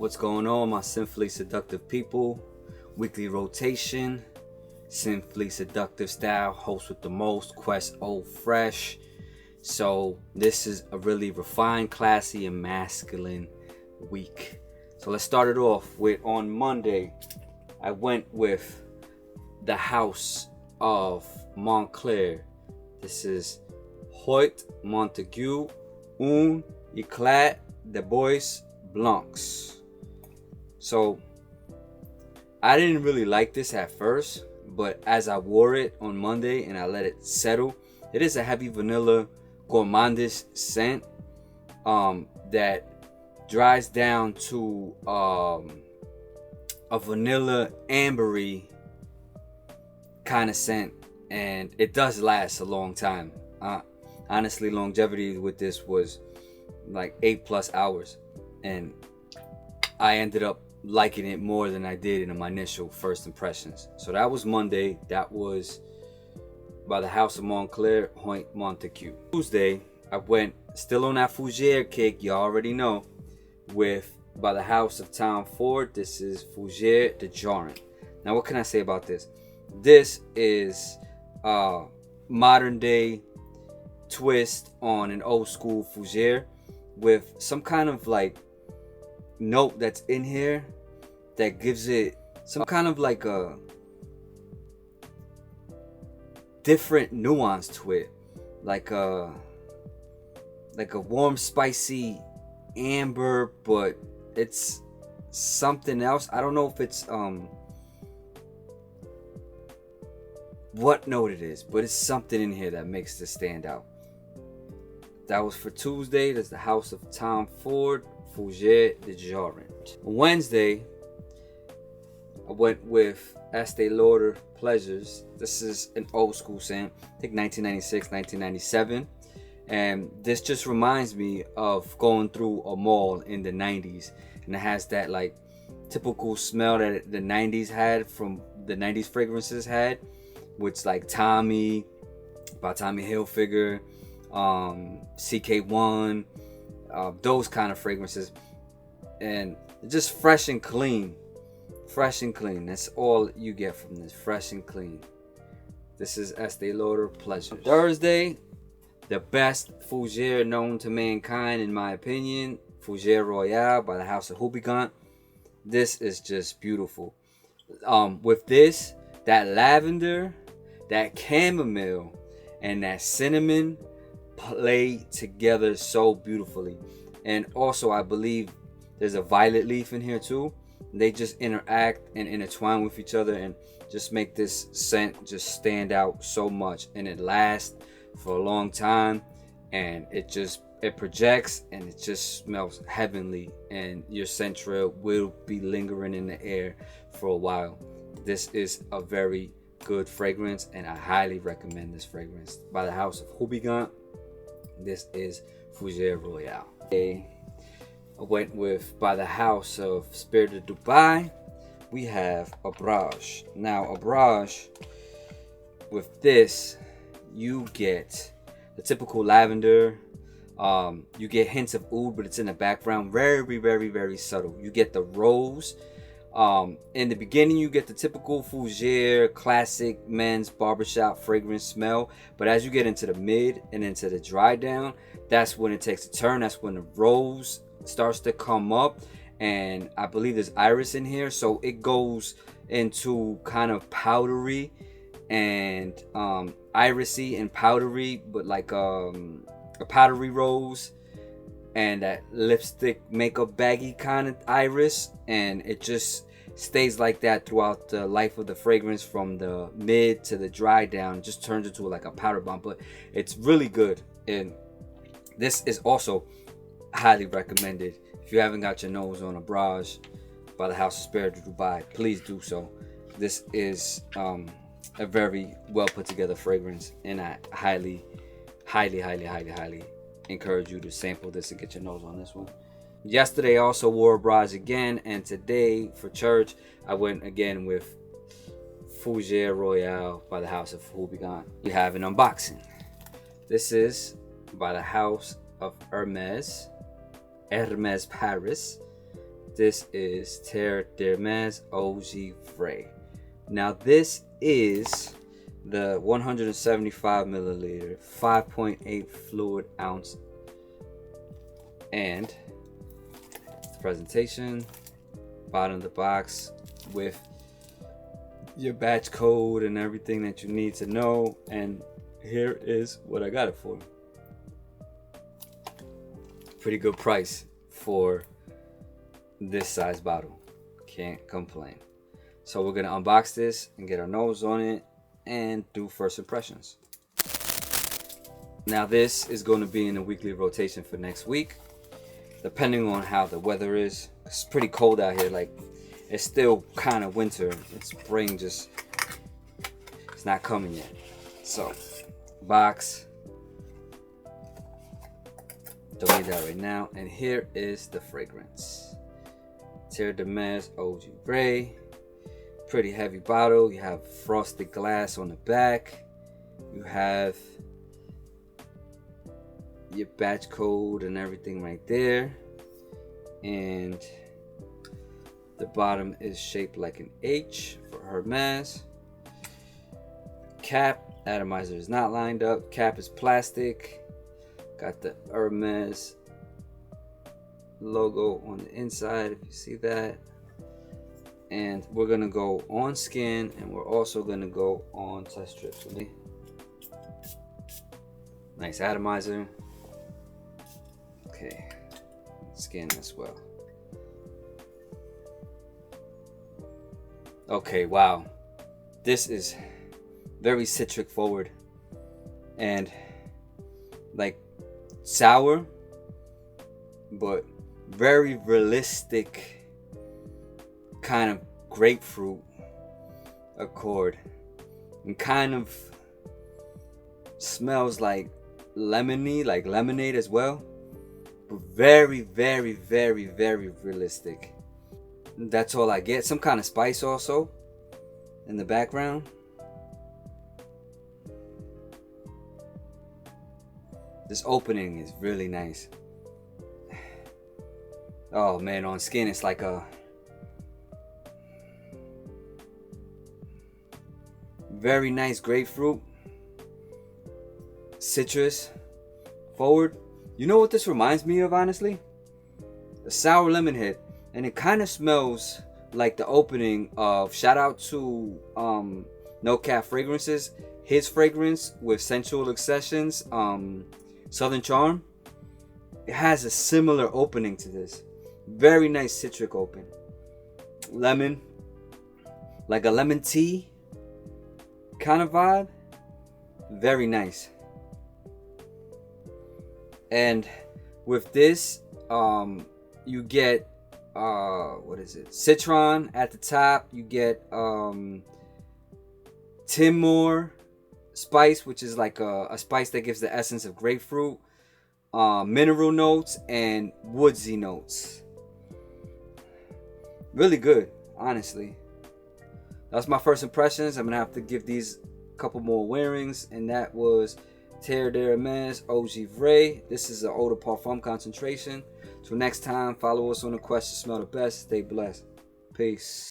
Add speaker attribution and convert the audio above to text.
Speaker 1: What's going on, my Simply Seductive people? Weekly rotation, Simply Seductive style, host with the most, Quest Old Fresh. So this is a really refined, classy, and masculine week. So let's start it off with on Monday, I went with the House of Montclair. This is Hoyt Montague un Eclat de Bois Blancs. So I didn't really like this at first, but as I wore it on Monday and I let it settle, it is a heavy vanilla gourmandish scent that dries down to a vanilla ambery kind of scent, and it does last a long time. Honestly, longevity with this was like 8+ hours, and I ended up liking it more than I did in my initial first impressions. So that was Monday. That was by the House of Montclair, Hoyt Montague. Tuesday, I went still on that Fougere kick, you already know, with by the House of Tom Ford. This is Fougere de Joran. Now, what can I say about this? This is a modern day twist on an old school Fougere with some kind of like note that's in here that gives it some kind of like a different nuance to it, like a warm spicy amber, but it's something else. I don't know if it's what note it is, but it's something in here that makes this stand out. That was for Tuesday. That's the House of Tom Ford, Fougere de Joran. Wednesday, I went with Estee Lauder Pleasures. This is an old school scent, I think 1996, 1997. And this just reminds me of going through a mall in the 90s. And it has that like typical smell that the 90s had, from the 90s fragrances had, which like Tommy, by Tommy Hilfiger, CK1, those kind of fragrances. And just fresh and clean. Fresh and clean. That's all you get from this. Fresh and clean. This is Estee Lauder Pleasures. Thursday, the best Fougere known to mankind, in my opinion, Fougere Royale by the House of Houbigant. This is just beautiful. With this, that lavender, that chamomile, and that cinnamon play together so beautifully. And also, I believe there's a violet leaf in here too. They just interact and intertwine with each other and just make this scent just stand out so much. And it lasts for a long time, and it projects, and it just smells heavenly, and your scent trail will be lingering in the air for a while. This is a very good fragrance, and I highly recommend this fragrance by the House of Houbigant. This is Fougere Royale. I went with by the House of Spirit of Dubai. We have Abrage. Now, Abrage, with this, you get the typical lavender. You get hints of oud, but it's in the background. Very, very, very subtle. You get the rose. In the beginning, you get the typical Fougere classic men's barbershop fragrance smell. But as you get into the mid and into the dry down, that's when it takes a turn. That's when the rose starts to come up, and I believe there's iris in here, so it goes into kind of powdery and irisy and powdery, but like a powdery rose and that lipstick makeup baggy kind of iris, and it just stays like that throughout the life of the fragrance, from the mid to the dry down. It just turns into like a powder bomb, but it's really good. And this is also highly recommended. If you haven't got your nose on Abrage by the House of Spirit of Dubai, please do so. This is a very well put together fragrance, and I highly encourage you to sample this and get your nose on this one. Yesterday I also wore Abrage again, and today for church I went again with Fougere Royale by the House of Houbigant. We have an unboxing. This is by the House of Hermes Paris. This is Terre d'Hermes OG Vrai. Now this is the 175 milliliter 5.8 fluid ounce, and the presentation, bottom of the box with your batch code and everything that you need to know. And here is what I got it for. Pretty good price for this size bottle. Can't complain. So we're gonna unbox this and get our nose on it and do first impressions. Now this is going to be in a weekly rotation for next week, depending on how the weather is. It's pretty cold out here. Like, it's still kind of winter. It's spring, just it's not coming yet. So box, don't need that right now. And here is the fragrance. Terre d'Hermes OG Vrai. Pretty heavy bottle. You have frosted glass on the back. You have your batch code and everything right there. And the bottom is shaped like an H for Hermes. Cap, atomizer is not lined up. Cap is plastic. Got the Hermes logo on the inside, if you see that. And we're gonna go on skin, and we're also gonna go on test strips. Nice atomizer. Okay, skin as well. Okay, wow, this is very citric forward and like sour, but very realistic kind of grapefruit accord, and kind of smells like lemony, like lemonade as well, but very, very, very, very realistic. That's all I get. Some kind of spice also in the background. This opening is really nice. Oh man, on skin it's like a very nice grapefruit, citrus forward. You know what this reminds me of, honestly? A sour lemon hit. And it kind of smells like the opening of, shout out to No Cap Fragrances, his fragrance with Sensual Accessions, Southern Charm. It has a similar opening to this. Very nice citric open. Lemon, like a lemon tea kind of vibe. Very nice. And with this, you get what is it? Citron at the top. You get Timor spice, which is like a spice that gives the essence of grapefruit, mineral notes, and woodsy notes. Really good, honestly. That's my first impressions. I'm gonna have to give these a couple more wearings, and that was Terre d'Hermes OG Vrai. This is an Eau de Parfum concentration. Till next time, follow us on the quest to smell the best. Stay blessed. Peace.